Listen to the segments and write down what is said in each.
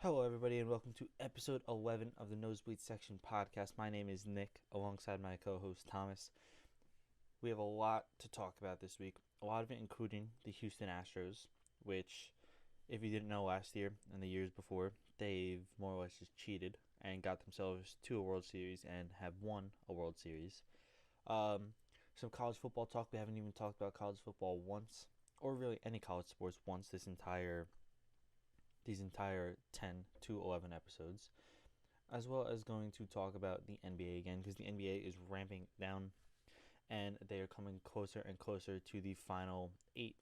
Hello, everybody, and welcome to episode 11 of the Nosebleed Section podcast. My name is Nick, alongside my co host Thomas. We have a lot to talk about this week, a lot of it including the Houston Astros, which, if you didn't know last year and the years before, they've more or less just cheated and got themselves to a World Series and have won a World Series. Some college football talk. We haven't even talked about college football once, or really any college sports once these entire 10 to 11 episodes, as well as going to talk about the NBA again, because the NBA is ramping down and they are coming closer and closer to the final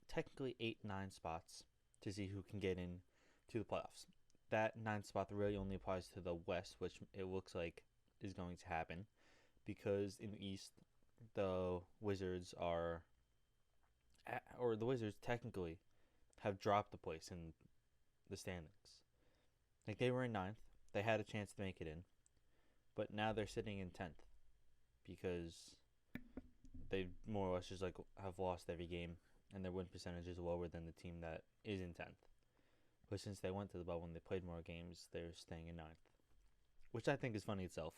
technically 9 spots to see who can get in to the playoffs. That 9th spot really only applies to the West, which it looks like is going to happen, because in the East, the Wizards the Wizards technically have dropped the place in the standings. Like, they were in 9th. They had a chance to make it in. But now they're sitting in 10th because they more or less just have lost every game and their win percentage is lower than the team that is in 10th. But since they went to the bubble and they played more games, they're staying in 9th, which I think is funny itself.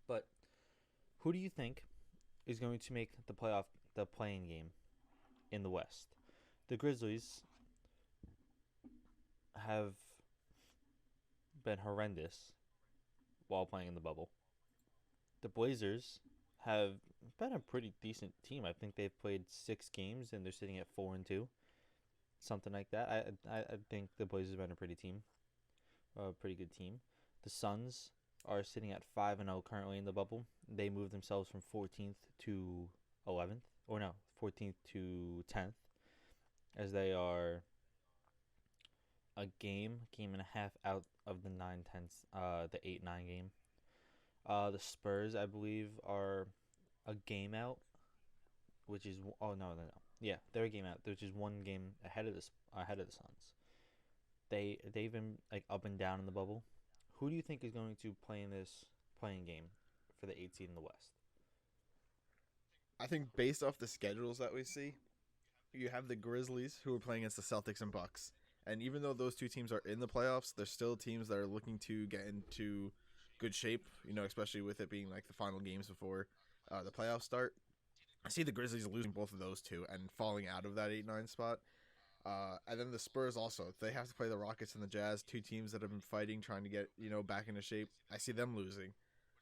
But who do you think is going to make the playing game in the West? The Grizzlies have been horrendous while playing in the bubble. The Blazers have been a pretty decent team. I think they've played 6 games and they're sitting at 4-2, something like that. I think the Blazers have been a pretty good team. The Suns are sitting at 5-0 currently in the bubble. They moved themselves from 14th to 11th, or no, 14th to 10th, as they are game and a half out of the 8-9 game. The Spurs, I believe, are a game out, which is yeah, they're a game out, which is one game ahead of the Suns. They've been like up and down in the bubble. Who do you think is going to play in this playing game for the 8 seed in the West? I think based off the schedules that we see, you have the Grizzlies who are playing against the Celtics and Bucks. And even though those two teams are in the playoffs, they're still teams that are looking to get into good shape, especially with it being like the final games before the playoffs start. I see the Grizzlies losing both of those two and falling out of that 8-9 spot. And then the Spurs also, they have to play the Rockets and the Jazz, two teams that have been fighting, trying to get, back into shape. I see them losing,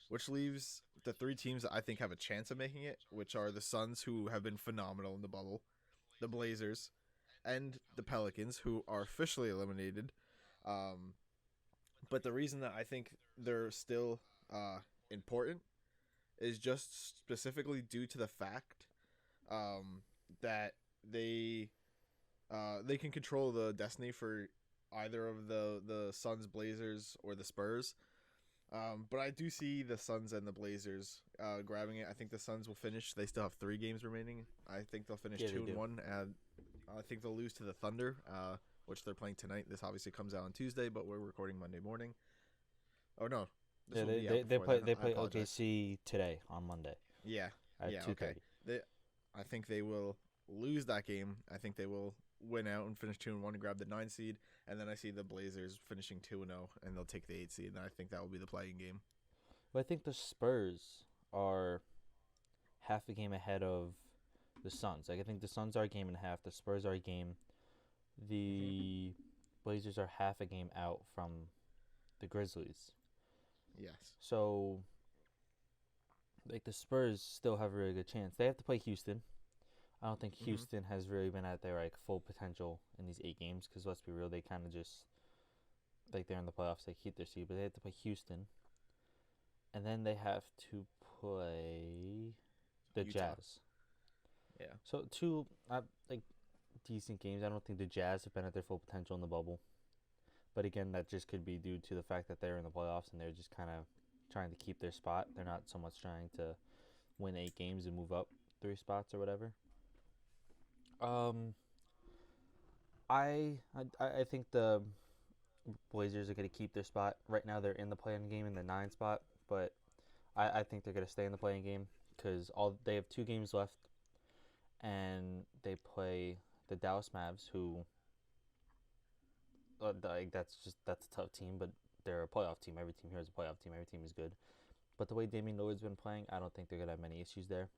which leaves the 3 teams that I think have a chance of making it, which are the Suns, who have been phenomenal in the bubble, the Blazers, and the Pelicans, who are officially eliminated. Um, but the reason that I think they're still important is just specifically due to the fact that they can control the destiny for either of the Suns, Blazers, or the Spurs. But I do see the Suns and the Blazers grabbing it. I think the Suns will finish. They still have 3 games remaining. I think they'll finish Yeah, they 2 and do. 1, and I think they'll lose to the Thunder, which they're playing tonight. This obviously comes out on Tuesday, but we're recording Monday morning. Oh no, this Yeah, will they be out they, they before play then. they I play apologize. OKC today on Monday Yeah, at yeah, okay. 2:30. I think they will lose that game. I think they will win out and finish 2 and 1 and grab the 9 seed. And then I see the Blazers finishing 2 and 0, and they'll take the 8 seed. And I think that will be the playing game. But I think the Spurs are half a game ahead of the Suns. Like, I think the Suns are a game and a half. The Spurs are a game. Mm-hmm. The Blazers are half a game out from the Grizzlies. Yes. So, like, the Spurs still have a really good chance. They have to play Houston. I don't think Mm-hmm. Houston has really been at their full potential in these 8 games, because let's be real, they kind of just, they're in the playoffs, they keep their seed, but they have to play Houston, and then they have to play the Utah. Jazz. Yeah. So 2 like decent games. I don't think the Jazz have been at their full potential in the bubble, but again, that just could be due to the fact that they're in the playoffs and they're just kind of trying to keep their spot. They're not so much trying to win 8 games and move up 3 spots or whatever. Um, I think the Blazers are going to keep their spot. Right now, they're in the playing game in the 9 spot, but I think they're going to stay in the playing game because they have 2 games left, and they play the Dallas Mavs, who like that's a tough team, but they're a playoff team. Every team here is a playoff team. Every team is good. But the way Damian Lillard's been playing, I don't think they're gonna have many issues there.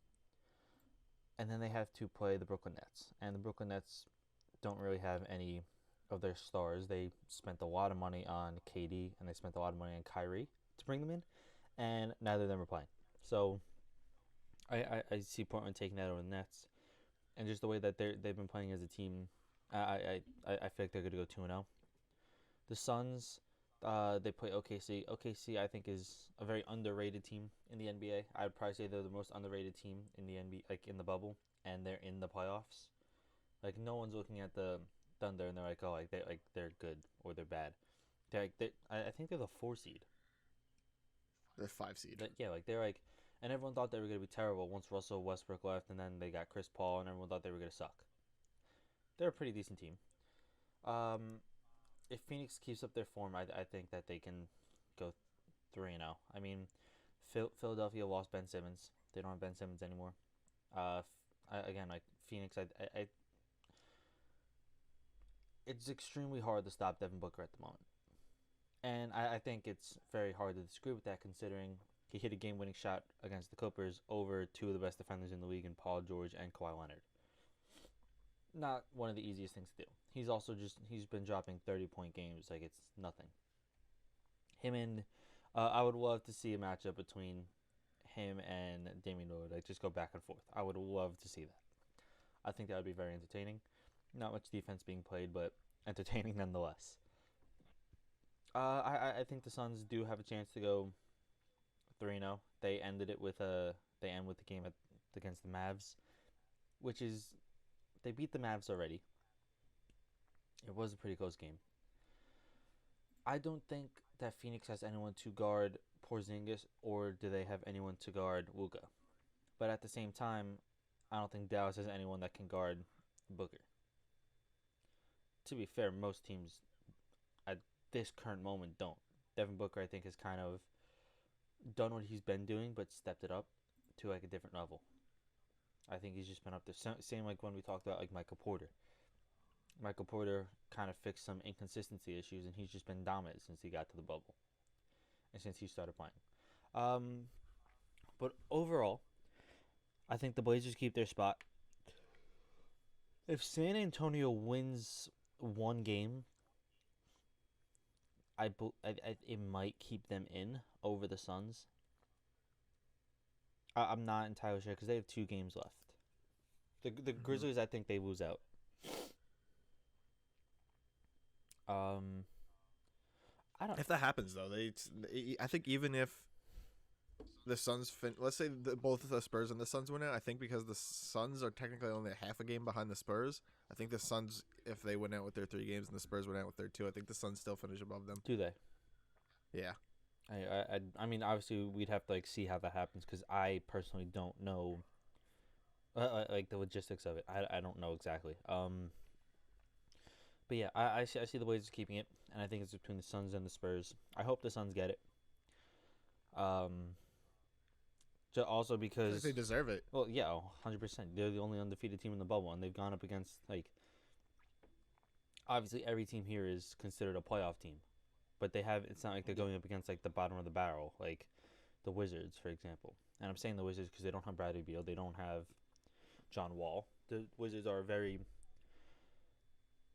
And then they have to play the Brooklyn Nets, and the Brooklyn Nets don't really have any of their stars. They spent a lot of money on KD, and they spent a lot of money on Kyrie to bring them in, and neither of them are playing. So I see Portland taking that over the Nets, and just the way that they've been playing as a team, I feel like they're going to go 2-0. The Suns, they play OKC. OKC, I think, is a very underrated team in the NBA. I'd probably say they're the most underrated team in the NBA, like in the bubble, and they're in the playoffs. Like no one's looking at the Thunder and they're like, oh, they're good or they're bad. I think they're the 4 seed. The 5 seed. Yeah, like they're like, and everyone thought they were gonna be terrible once Russell Westbrook left, and then they got Chris Paul, and everyone thought they were gonna suck. They're a pretty decent team. If Phoenix keeps up their form, I think that they can go 3-0. I mean, Philadelphia lost Ben Simmons. They don't have Ben Simmons anymore. Again, like Phoenix, it's extremely hard to stop Devin Booker at the moment. And I think it's very hard to disagree with that, considering he hit a game-winning shot against the Clippers over two of the best defenders in the league in Paul George and Kawhi Leonard. Not one of the easiest things to do. He's been dropping 30-point games like it's nothing. Him and I would love to see a matchup between him and Damian Lillard, like just go back and forth. I would love to see that. I think that would be very entertaining. Not much defense being played, but entertaining nonetheless. I think the Suns do have a chance to go 3-0. They end with the game against the Mavs, which is they beat the Mavs already. It was a pretty close game. I don't think that Phoenix has anyone to guard Porzingis, or do they have anyone to guard Luka? But at the same time, I don't think Dallas has anyone that can guard Booker. To be fair, most teams at this current moment don't. Devin Booker, I think, has kind of done what he's been doing, but stepped it up to like a different level. I think he's just been up there. Same like when we talked about like Michael Porter. Michael Porter kind of fixed some inconsistency issues, and he's just been dominant since he got to the bubble and since he started playing. But overall, I think the Blazers keep their spot. If San Antonio wins one game, it might keep them in over the Suns. I'm not entirely sure because they have 2 games left. The Grizzlies, I think they lose out. I don't. If that happens, though, I think even if the Suns let's say both the Spurs and the Suns win out, I think because the Suns are technically only half a game behind the Spurs, I think the Suns, if they win out with their 3 games and the Spurs win out with their 2, I think the Suns still finish above them. Do they? Yeah. I mean, obviously, we'd have to like see how that happens because I personally don't know, like the logistics of it. I don't know exactly. But yeah, I see the Blazers keeping it, and I think it's between the Suns and the Spurs. I hope the Suns get it. Also because they deserve it. Well, yeah, 100%. They're the only undefeated team in the bubble, and they've gone up against like. Obviously, every team here is considered a playoff team, but they have. It's not like they're going up against like the bottom of the barrel, like the Wizards, for example. And I'm saying the Wizards because they don't have Bradley Beal, they don't have John Wall. The Wizards are very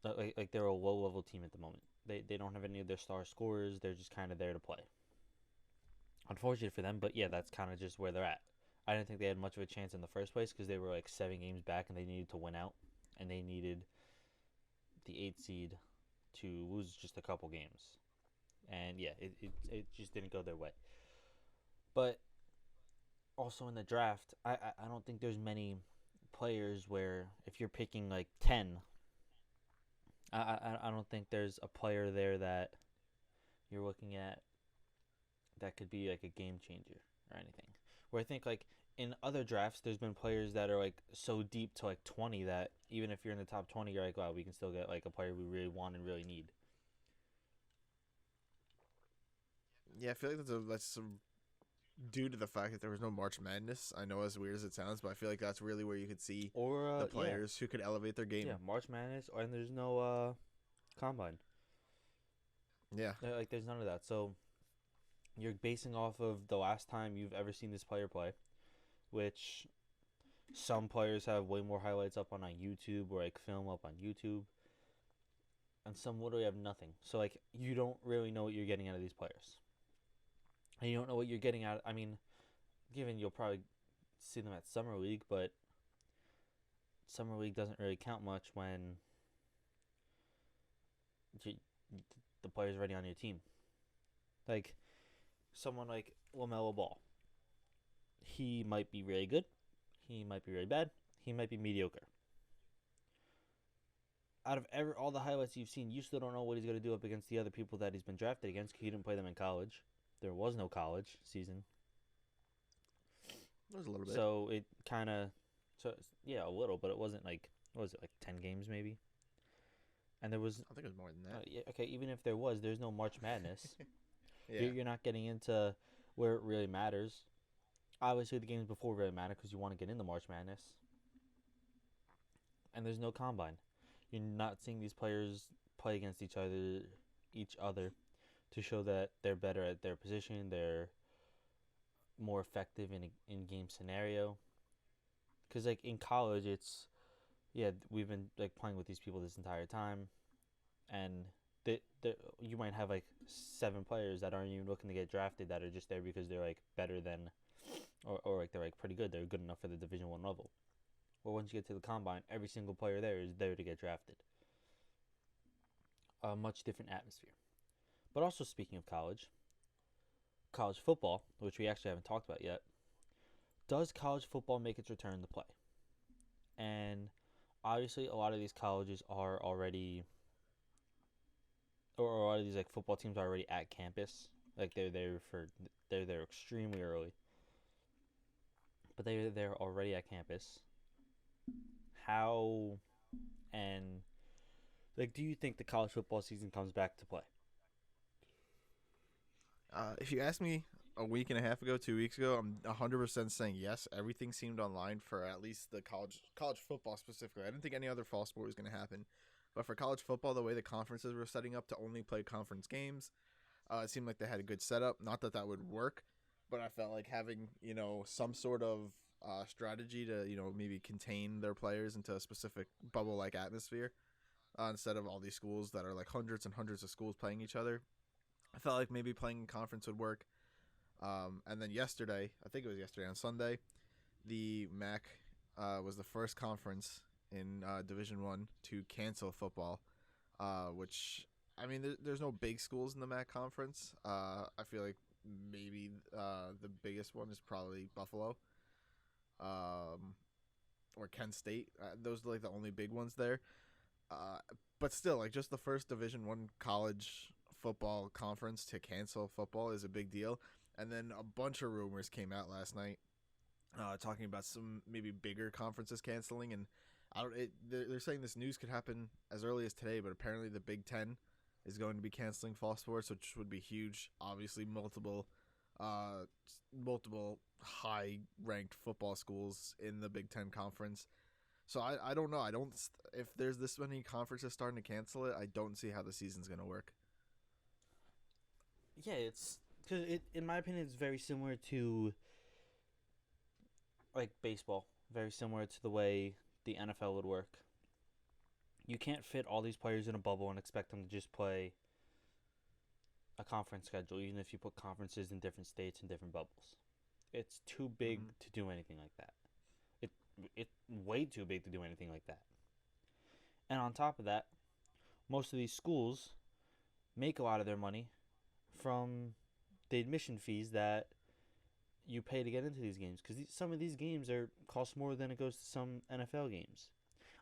like they're a low level team at the moment. They don't have any of their star scorers. They're just kind of there to play. Unfortunate for them, but yeah, that's kind of just where they're at. I didn't think they had much of a chance in the first place because they were like 7 games back and they needed to win out, and they needed the 8 seed to lose just a couple games, and yeah, it just didn't go their way. But also in the draft, I don't think there's many players where if you're picking like 10, I don't think there's a player there that you're looking at that could be like a game changer or anything. Where I think like in other drafts, there's been players that are like so deep to like 20 that even if you're in the top 20, you're like, wow, we can still get like a player we really want and really need. Yeah, I feel like that's due to the fact that there was no March Madness. I know as weird as it sounds, but I feel like that's really where you could see the players who could elevate their game. Yeah, March Madness, and there's no combine. Yeah. Like there's none of that. So you're basing off of the last time you've ever seen this player play, which some players have way more highlights up on YouTube or like film up on YouTube, and some literally have nothing. So like you don't really know what you're getting out of these players, and you don't know what you're getting out. I mean, given you'll probably see them at summer league, but summer league doesn't really count much when you, the player's already on your team. Like someone like LaMelo Ball, he might be really good, he might be really bad, he might be mediocre. Out of all the highlights you've seen, you still don't know what he's going to do up against the other people that he's been drafted against. Because he didn't play them in college. There was no college season. It was a little bit. So it kind of, yeah, a little, but it wasn't like, what was it, like 10 games maybe? And there was, I think it was more than that. yeah, okay, even if there was, there's no March Madness. Yeah. You're not getting into where it really matters. Obviously, the games before really matter because you want to get into March Madness. And there's no combine. You're not seeing these players play against each other to show that they're better at their position, they're more effective in a in-game scenario. Because like in college, it's we've been like playing with these people this entire time, and you might have like 7 players that aren't even looking to get drafted that are just there because they're like better than, or like they're like pretty good. They're good enough for the Division 1 level. Well, once you get to the combine, every single player there is there to get drafted. A much different atmosphere. But also speaking of college football, which we actually haven't talked about yet, does college football make its return to play? And obviously, a lot of these colleges are already, or a lot of these like football teams are already at campus. Like they're there extremely early, but they're there already at campus. How and like do you think the college football season comes back to play? If you asked me a week and a half ago, 2 weeks ago, I'm 100% saying yes. Everything seemed online for at least the college football specifically. I didn't think any other fall sport was going to happen. But for college football, the way the conferences were setting up to only play conference games, it seemed like they had a good setup. Not that that would work, but I felt like having, some sort of strategy to, maybe contain their players into a specific bubble-like atmosphere instead of all these schools that are like hundreds and hundreds of schools playing each other. I felt like maybe playing in conference would work. And then yesterday, I think it was yesterday on Sunday, the MAC was the first conference in Division 1 to cancel football, which, I mean, there's no big schools in the MAC conference. I feel like maybe the biggest one is probably Buffalo or Kent State. Those are like the only big ones there. But still, like just the first Division 1 college football conference to cancel football is a big deal. And then a bunch of rumors came out last night talking about some maybe bigger conferences canceling. And they're saying this news could happen as early as today, but apparently the Big Ten is going to be canceling fall sports, which would be huge. Obviously, multiple high-ranked football schools in the Big Ten conference. So I don't know. If there's this many conferences starting to cancel it, I don't see how the season's going to work. Yeah, it's because in my opinion, it's very similar to like baseball. Very similar to the way the NFL would work. You can't fit all these players in a bubble and expect them to just play a conference schedule, even if you put conferences in different states and different bubbles. It's too big to do anything like that. It's way too big to do anything like that. And on top of that, most of these schools make a lot of their money from the admission fees that you pay to get into these games, because some of these games cost more than it goes to some NFL games.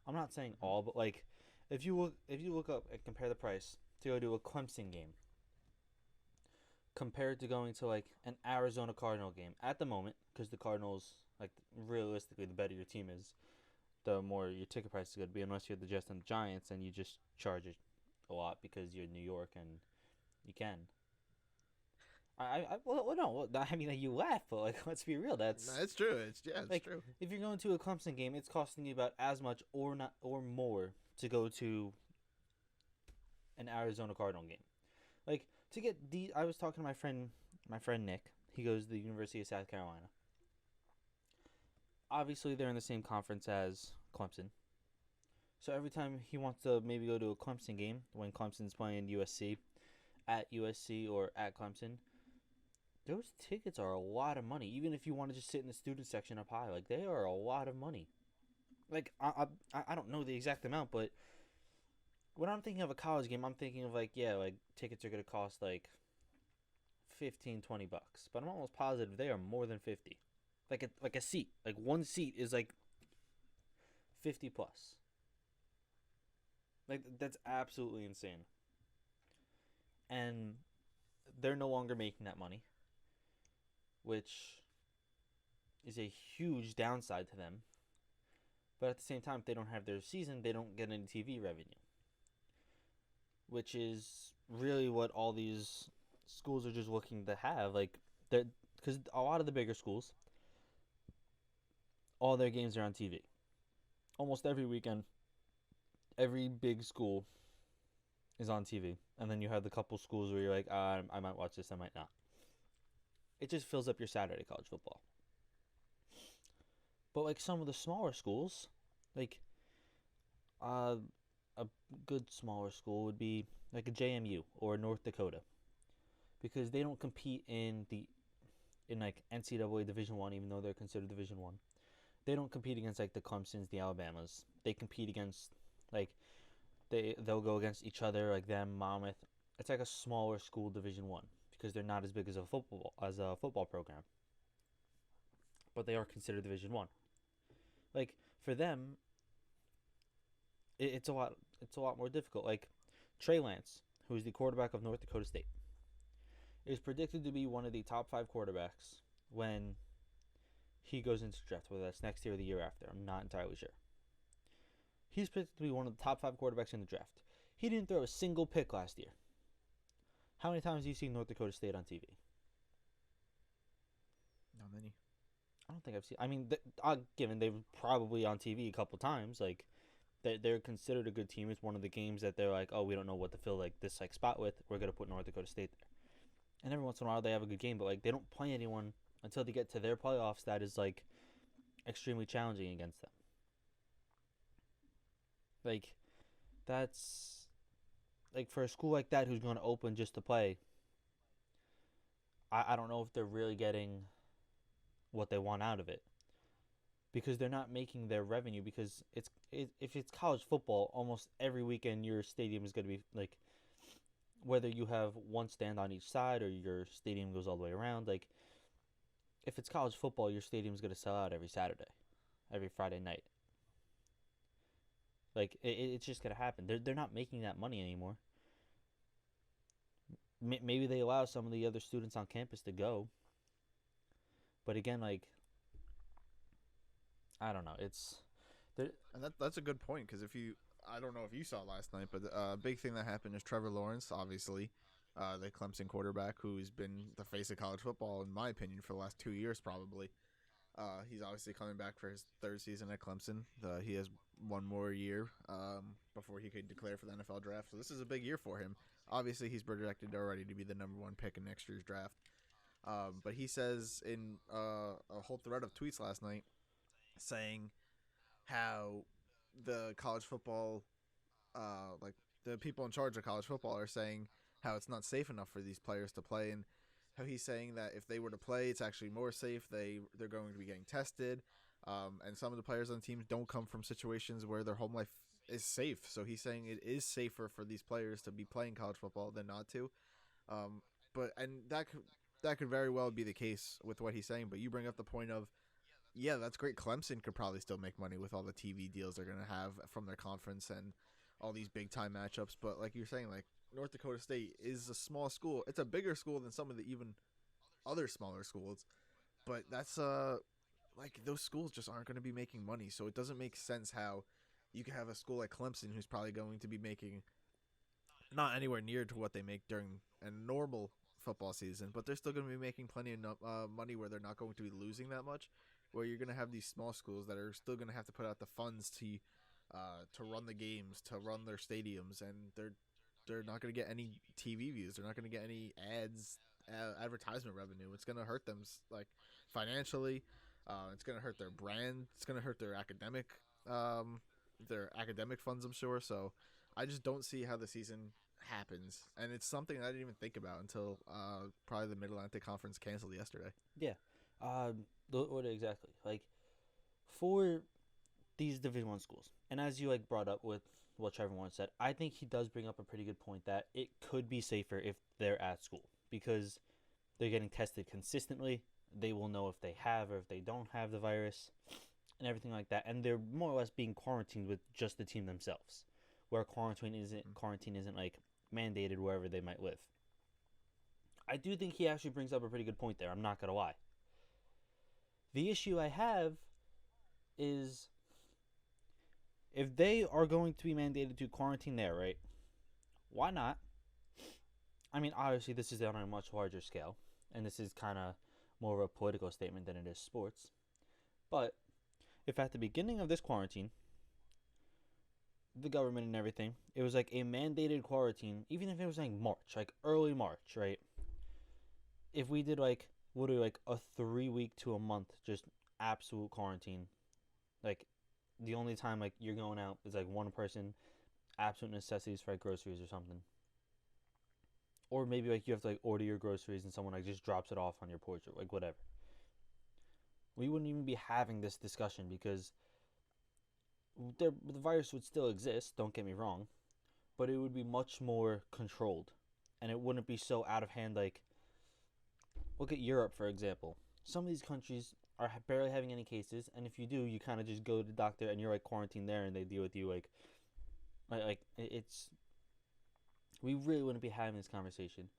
I'm not saying all, but like if you look up and compare the price to go to a Clemson game compared to going to like an Arizona Cardinal game at the moment, because the Cardinals, like realistically, the better your team is, the more your ticket price is going to be, unless you're the Jets and the Giants and you just charge it a lot because you're in New York and you can. No, I mean, like, you laugh, but like, let's be real. That's true. It's like, true. if you're going to a Clemson game, it's costing you about as much or not or more to go to an Arizona Cardinal game. Like, to get I was talking to my friend Nick. He goes to the University of South Carolina. Obviously, they're in the same conference as Clemson. So every time he wants to maybe go to a Clemson game when Clemson's playing USC, at USC or at Clemson, those tickets are a lot of money. Even if you want to just sit in the student section up high, like they are a lot of money. Like I don't know the exact amount, but when I'm thinking of a college game, I'm thinking of like, yeah, like tickets are gonna cost like 15, $20. But I'm almost positive they are more than 50. Like a seat, like one seat is like 50 plus. Like that's absolutely insane. And they're no longer making that money, which is a huge downside to them. But at the same time, if they don't have their season, they don't get any TV revenue, which is really what all these schools are just looking to have. Like, because a lot of the bigger schools, all their games are on TV. Almost every weekend, every big school is on TV. And then you have the couple schools where you're like, I might watch this, I might not. It just fills up your Saturday college football. But like some of the smaller schools, like a good smaller school would be like a JMU or North Dakota, because they don't compete in like NCAA Division One, even though they're considered Division One. They don't compete against like the Clemson's, the Alabamas. They compete against like they'll go against each other, like them, Monmouth. It's like a smaller school Division One because they're not as big as a football program, but they are considered Division One. Like for them, it's a lot more difficult. Like Trey Lance, who is the quarterback of North Dakota State, is predicted to be one of the top 5 quarterbacks when he goes into draft, whether that's next year or the year after. I'm not entirely sure. He's predicted to be one of the top 5 quarterbacks in the draft. He didn't throw a single pick last year. How many times have you seen North Dakota State on TV? Not many. I don't think I've seen. I mean, given they've probably on TV a couple times, like they're considered a good team. It's one of the games that they're like, oh, we don't know what to fill like this like spot with. We're gonna put North Dakota State there. And every once in a while they have a good game, but like they don't play anyone until they get to their playoffs that is like extremely challenging against them. Like that's like for a school like that who's going to open just to play. I don't know if they're really getting what they want out of it, because they're not making their revenue, because if it's college football, almost every weekend your stadium is going to be like, whether you have one stand on each side or your stadium goes all the way around, like if it's college football, your stadium's going to sell out every Saturday, every Friday night. Like it's just going to happen. They're not making that money anymore. Maybe they allow some of the other students on campus to go, but again, like I don't know. And that's a good point, because I don't know if you saw last night, but a big thing that happened is Trevor Lawrence, obviously, the Clemson quarterback, who's been the face of college football, in my opinion, for the last 2 years probably. He's obviously coming back for his third season at Clemson. He has one more year before he could declare for the NFL draft. So this is a big year for him. Obviously, he's projected already to be the number one pick in next year's draft. But he says in a whole thread of tweets last night saying how the college football, like the people in charge of college football, are saying how it's not safe enough for these players to play, and how he's saying that if they were to play, it's actually more safe. They're going to be getting tested, and some of the players on the teams don't come from situations where their home life is safe. So he's saying it is safer for these players to be playing college football than not to. But that could very well be the case with what he's saying. But you bring up the point of, yeah, that's great. Clemson could probably still make money with all the TV deals they're going to have from their conference and all these big time matchups. But like you're saying, like North Dakota State is a small school. It's a bigger school than some of the even other smaller schools. But that's like those schools just aren't going to be making money. So it doesn't make sense how you can have a school like Clemson who's probably going to be making not anywhere near to what they make during a normal football season, but they're still going to be making plenty of money where they're not going to be losing that much. Where you're going to have these small schools that are still going to have to put out the funds to run the games, to run their stadiums, and they're not going to get any TV views. They're not going to get any ads, advertisement revenue. It's going to hurt them like financially. It's going to hurt their brand. It's going to hurt their academic funds, I'm sure. So I just don't see how the season happens, and it's something I didn't even think about until probably the Mid Atlantic Conference canceled yesterday. Yeah. What exactly? Like for these Division One schools, and as you like brought up with what Trevor once said, I think he does bring up a pretty good point that it could be safer if they're at school because they're getting tested consistently. They will know if they have or if they don't have the virus and everything like that, and they're more or less being quarantined with just the team themselves, where quarantine isn't like mandated wherever they might live. I do think he actually brings up a pretty good point there. I'm not gonna lie. The issue I have is if they are going to be mandated to quarantine there, right? Why not? I mean, obviously, this is on a much larger scale, and this is kind of more of a political statement than it is sports. But if at the beginning of this quarantine, the government and everything, it was like a mandated quarantine, even if it was like March, like early March, right? If we did like, like a 3 week to a month just absolute quarantine, like the only time like you're going out is like one person, absolute necessities for like groceries or something. Or maybe like you have to like order your groceries and someone like just drops it off on your porch or like whatever. We wouldn't even be having this discussion because the virus would still exist, don't get me wrong, but it would be much more controlled and it wouldn't be so out of hand. Like look at Europe, for example. Some of these countries are barely having any cases, and if you do, you kind of just go to the doctor and you're like quarantined there, and they deal with you like it's. We really wouldn't be having this conversation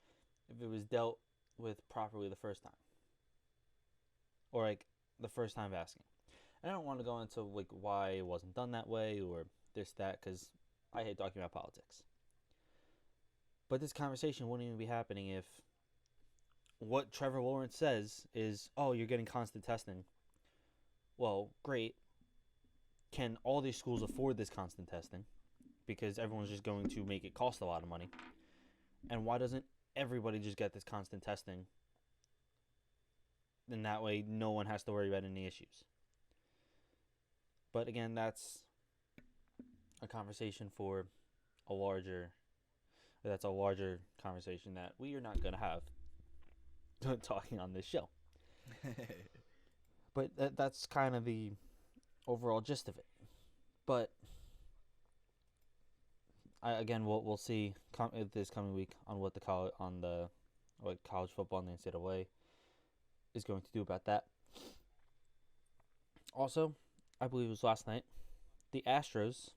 if it was dealt with properly the first time, or like the first time of asking. And I don't want to go into like why it wasn't done that way or this that because I hate talking about politics. But this conversation wouldn't even be happening if what Trevor Lawrence says is, oh, you're getting constant testing. Well, great. Can all these schools afford this constant testing? Because everyone's just going to make it cost a lot of money. And why doesn't everybody just get this constant testing? Then that way no one has to worry about any issues. But again, that's a conversation for a larger conversation that we are not going to have talking on this show. But that's kind of the overall gist of it. But we'll see this coming week on what what college football and the NCAA is going to do about that. Also, I believe it was last night, the Astros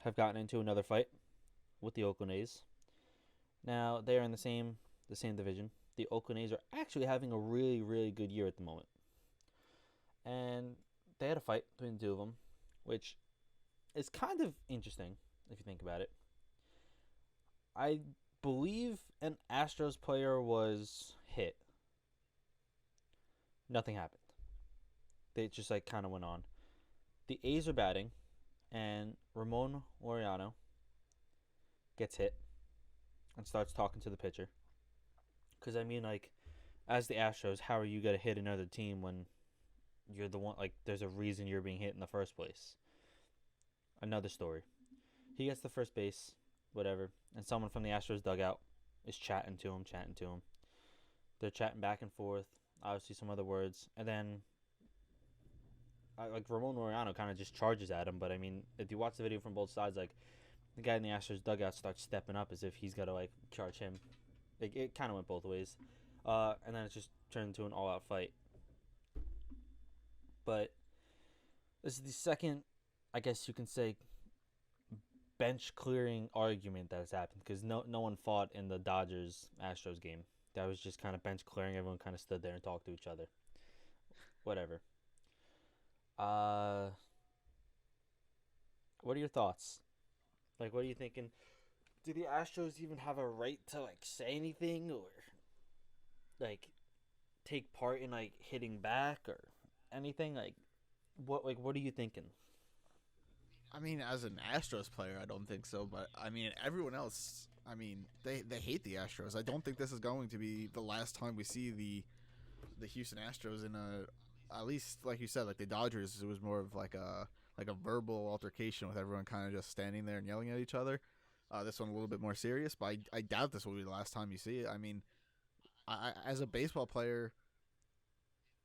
have gotten into another fight with the Oakland A's. Now they are in the same division. The Oakland A's are actually having a really, really good year at the moment. And they had a fight between the two of them, which is kind of interesting if you think about it. I believe an Astros player was hit. Nothing happened. They just like kind of went on. The A's are batting, and Ramon Laureano gets hit and starts talking to the pitcher. Because, I mean, like, as the Astros, how are you going to hit another team when you're the one, like, there's a reason you're being hit in the first place? Another story. He gets to first base, whatever, and someone from the Astros dugout is chatting to him. They're chatting back and forth, obviously some other words, and then, like, Ramon Laureano kind of just charges at him, but, I mean, if you watch the video from both sides, like, the guy in the Astros dugout starts stepping up as if he's got to, like, charge him. It kind of went both ways. And then it just turned into an all-out fight. But this is the second, I guess you can say, bench-clearing argument that has happened. Because no one fought in the Dodgers-Astros game. That was just kind of bench-clearing. Everyone kind of stood there and talked to each other. Whatever. What are your thoughts? Like, what are you thinking? Do the Astros even have a right to, like, say anything or, like, take part in, like, hitting back or anything? Like, what are you thinking? I mean, as an Astros player, I don't think so. But I mean, everyone else. I mean, they hate the Astros. I don't think this is going to be the last time we see the Houston Astros in a, at least like you said, like the Dodgers. It was more of like a verbal altercation with everyone kind of just standing there and yelling at each other. This one a little bit more serious, but I doubt this will be the last time you see it. I mean, as a baseball player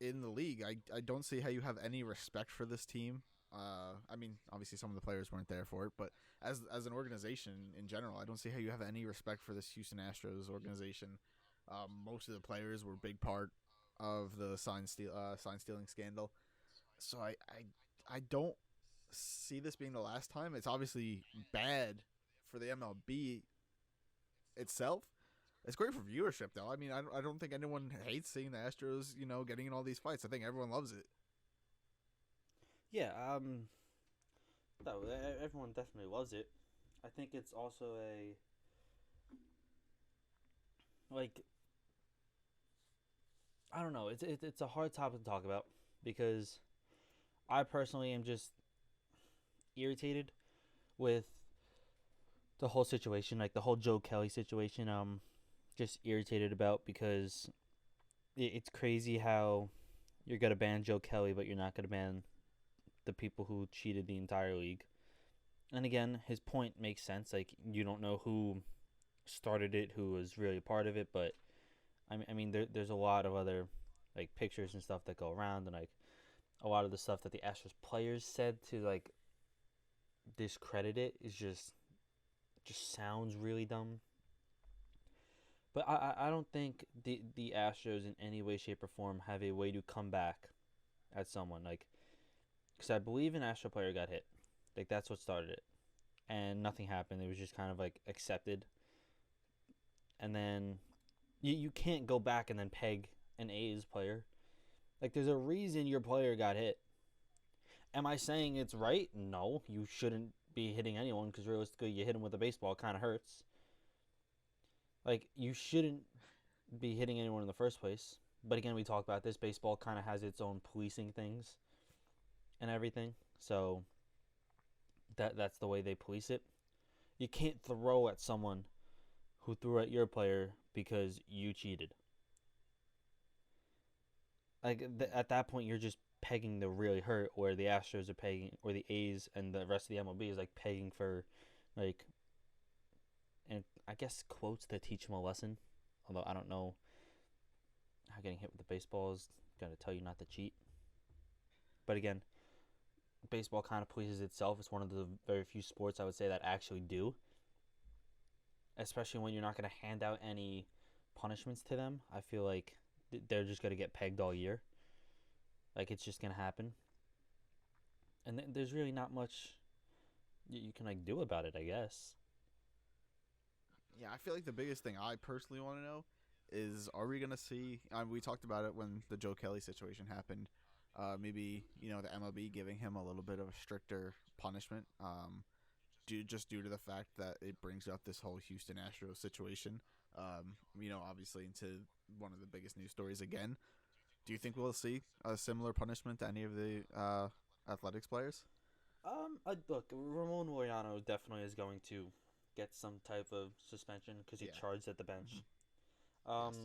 in the league, I don't see how you have any respect for this team. I mean, obviously some of the players weren't there for it, but as an organization in general, I don't see how you have any respect for this Houston Astros organization. Most of the players were a big part of the sign stealing scandal, so I don't see this being the last time. It's obviously bad for the MLB itself. It's great for viewership, though. I mean, I don't think anyone hates seeing the Astros, getting in all these fights. I think everyone loves it. Yeah, no, everyone definitely loves it. I think it's also a like I don't know. It's a hard topic to talk about because I personally am just irritated with the whole situation, like the whole Joe Kelly situation. Just irritated about because it's crazy how you're gonna ban Joe Kelly, but you're not gonna ban the people who cheated the entire league. And again, his point makes sense. Like you don't know who started it, who was really a part of it, but I mean, there's a lot of other like pictures and stuff that go around, and like a lot of the stuff that the Astros players said to like discredit it is just sounds really dumb. But I don't think the Astros in any way, shape, or form have a way to come back at someone like because I believe an Astro player got hit, like that's what started it, and nothing happened. It was just kind of like accepted, and then you can't go back and then peg an A's player. Like there's a reason your player got hit. Am I saying it's right? No, you shouldn't be hitting anyone because realistically, you hit him with a baseball, it kind of hurts. Like you shouldn't be hitting anyone in the first place. But again, we talk about this. Baseball kind of has its own policing things and everything. So that's the way they police it. You can't throw at someone who threw at your player because you cheated. Like at that point, you're just pegging the really hurt, where the Astros are pegging, or the A's and the rest of the MLB is like pegging for, like, and I guess quotes that teach them a lesson. Although I don't know how getting hit with the baseball is going to tell you not to cheat. But again, baseball kind of polices itself. It's one of the very few sports I would say that actually do. Especially when you're not going to hand out any punishments to them. I feel like they're just going to get pegged all year. Like it's just going to happen. And there's really not much you can like do about it, I guess. Yeah, I feel like the biggest thing I personally want to know is, are we going to see? We talked about it when the Joe Kelly situation happened. Maybe the MLB giving him a little bit of a stricter punishment. Due to the fact that it brings up this whole Houston Astros situation. Obviously into one of the biggest news stories again. Do you think we'll see a similar punishment to any of the athletics players? Look, Ramon Laureano definitely is going to get some type of suspension because he charged at the bench. Yes.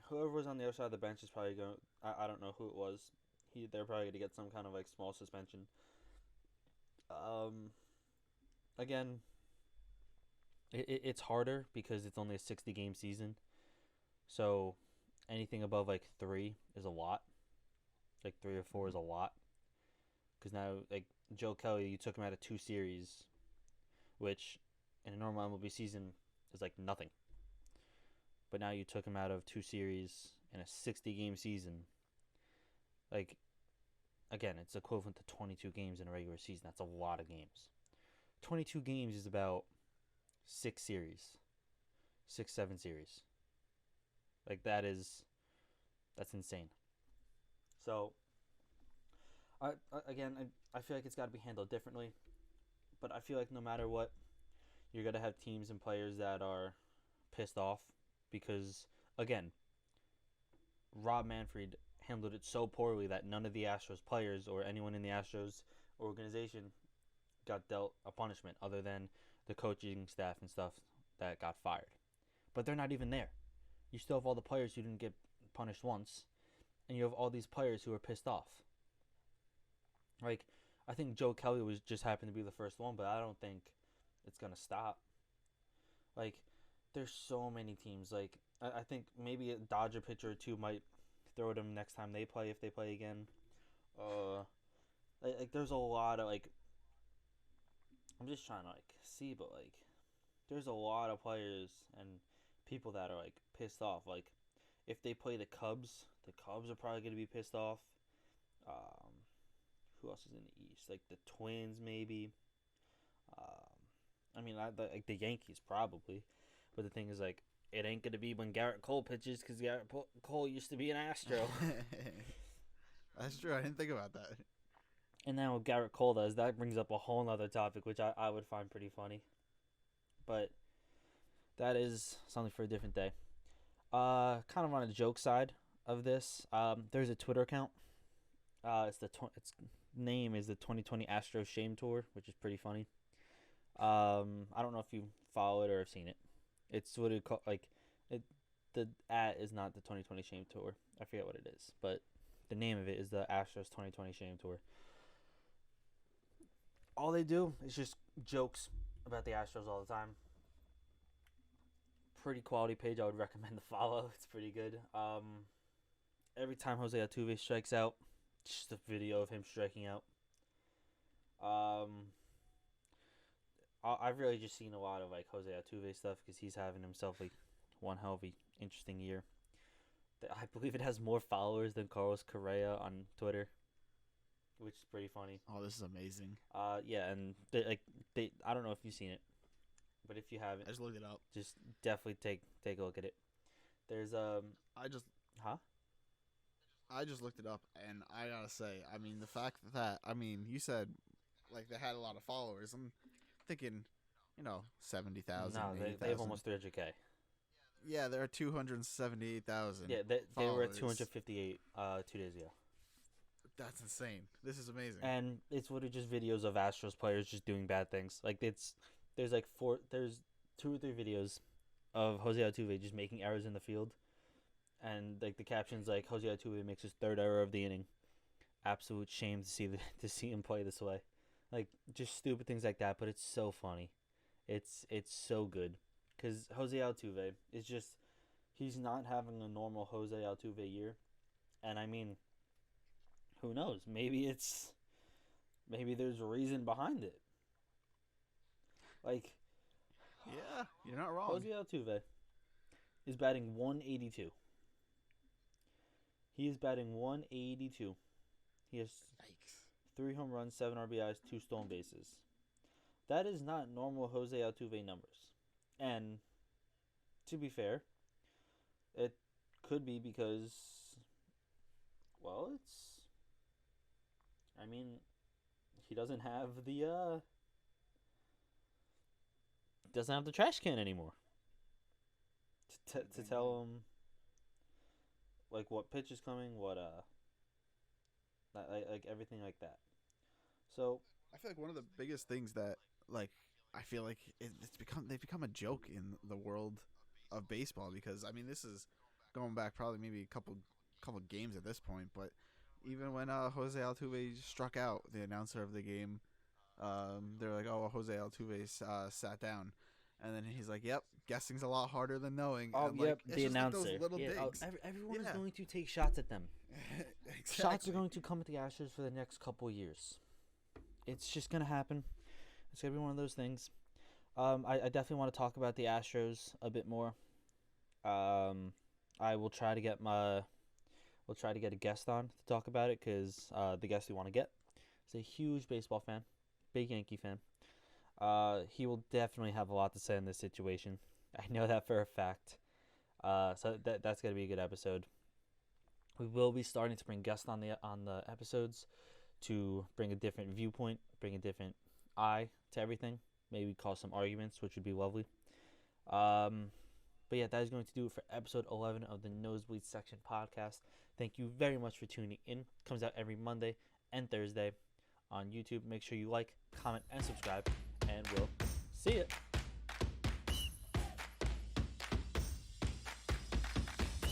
Whoever was on the other side of the bench is probably going. I don't know who it was. They're probably going to get some kind of like small suspension. Again, it's harder because it's only a 60-game season. So anything above like 3 is a lot. Like 3 or 4 is a lot. Because now, like Joe Kelly, you took him out of 2 series, which in a normal MLB season is like nothing. But now you took him out of 2 series in a 60-game season. Like, again, it's equivalent to 22 games in a regular season. That's a lot of games. 22 games is about 6 series, 6, 7 series. Like that's insane. So, I feel like it's got to be handled differently. But I feel like no matter what, you're gonna have teams and players that are pissed off because, again, Rob Manfred handled it so poorly that none of the Astros players or anyone in the Astros organization got dealt a punishment other than the coaching staff and stuff that got fired. But they're not even there. You still have all the players who didn't get punished once, and you have all these players who are pissed off. Like, I think Joe Kelly was just happened to be the first one, but I don't think it's gonna stop. Like, there's so many teams. Like, I think maybe a Dodger pitcher or two might throw at him next time they play if they play again. Like there's a lot of like. I'm just trying to like see, but like, there's a lot of players and people that are like pissed off. Like, if they play the Cubs are probably gonna be pissed off. Who else is in the East? Like the Twins, maybe. I mean, like the Yankees probably, but the thing is, like, it ain't gonna be when Garrett Cole pitches because Garrett Cole used to be an Astro. That's true. I didn't think about that. And now what Garrett Cole does, that brings up a whole other topic, which I would find pretty funny. But that is something for a different day. Kind of on a joke side of this, there's a Twitter account. Its name is the 2020 Astros Shame Tour, which is pretty funny. I don't know if you follow it or have seen it. It's what it call like it. The is not the 2020 Shame Tour. I forget what it is, but the name of it is the Astros 2020 Shame Tour. All they do is just jokes about the Astros all the time. Pretty quality page. I would recommend to follow. It's pretty good. Every time Jose Altuve strikes out, just a video of him striking out. I've really just seen a lot of like Jose Altuve stuff because he's having himself like one hell of a interesting year. I believe it has more followers than Carlos Correa on Twitter, which is pretty funny. Oh, this is amazing. Yeah, and they I don't know if you've seen it, but if you haven't, I just looked it up. just definitely take a look at it. There's I just looked it up, and I gotta say, I mean, the fact that you said like they had a lot of followers. I'm thinking, 70,000. no, they have almost 300K. Yeah, there are 278,000. Yeah, they were at followers. 258 2 days ago. That's insane. This is amazing. And it's literally just videos of Astros players just doing bad things. Like there's 2 or 3 videos of Jose Altuve just making errors in the field, and like the captions like Jose Altuve makes his 3rd error of the inning. Absolute shame to see him play this way. Like just stupid things like that, but it's so funny. It's so good because Jose Altuve is just he's not having a normal Jose Altuve year, and I mean, who knows? Maybe there's a reason behind it. Like, yeah, you're not wrong. Jose Altuve is batting 182. He is batting 182. He has Yikes. 3 home runs, 7 RBIs, 2 stolen bases. That is not normal Jose Altuve numbers. And to be fair, it could be because, well, he doesn't have the trash can anymore to tell him like what pitch is coming, what like everything like that. So I feel like one of the biggest things that like I feel like they've become a joke in the world of baseball because I mean this is going back probably maybe a couple games at this point, but even when Jose Altuve struck out, the announcer of the game, they're like, "Oh, Jose Altuve sat down," and then he's like, "Yep, guessing's a lot harder than knowing." oh and, yep, like, the it's just, like, announcer. those little Yeah, digs. everyone is Yeah. going to take shots at them. Exactly. Shots are going to come at the Astros for the next couple years. It's just gonna happen. It's gonna be one of those things. I definitely want to talk about the Astros a bit more. I will try to get a guest on to talk about it because the guest we want to get is a huge baseball fan, big Yankee fan. He will definitely have a lot to say in this situation. I know that for a fact. So that's gonna be a good episode. We will be starting to bring guests on the episodes to bring a different viewpoint, bring a different eye to everything. Maybe cause some arguments, which would be lovely. But yeah, that is going to do it for episode 11 of the Nosebleed Section podcast. Thank you very much for tuning in. Comes out every Monday and Thursday. on YouTube. Make sure you like, comment, and subscribe, and we'll see you.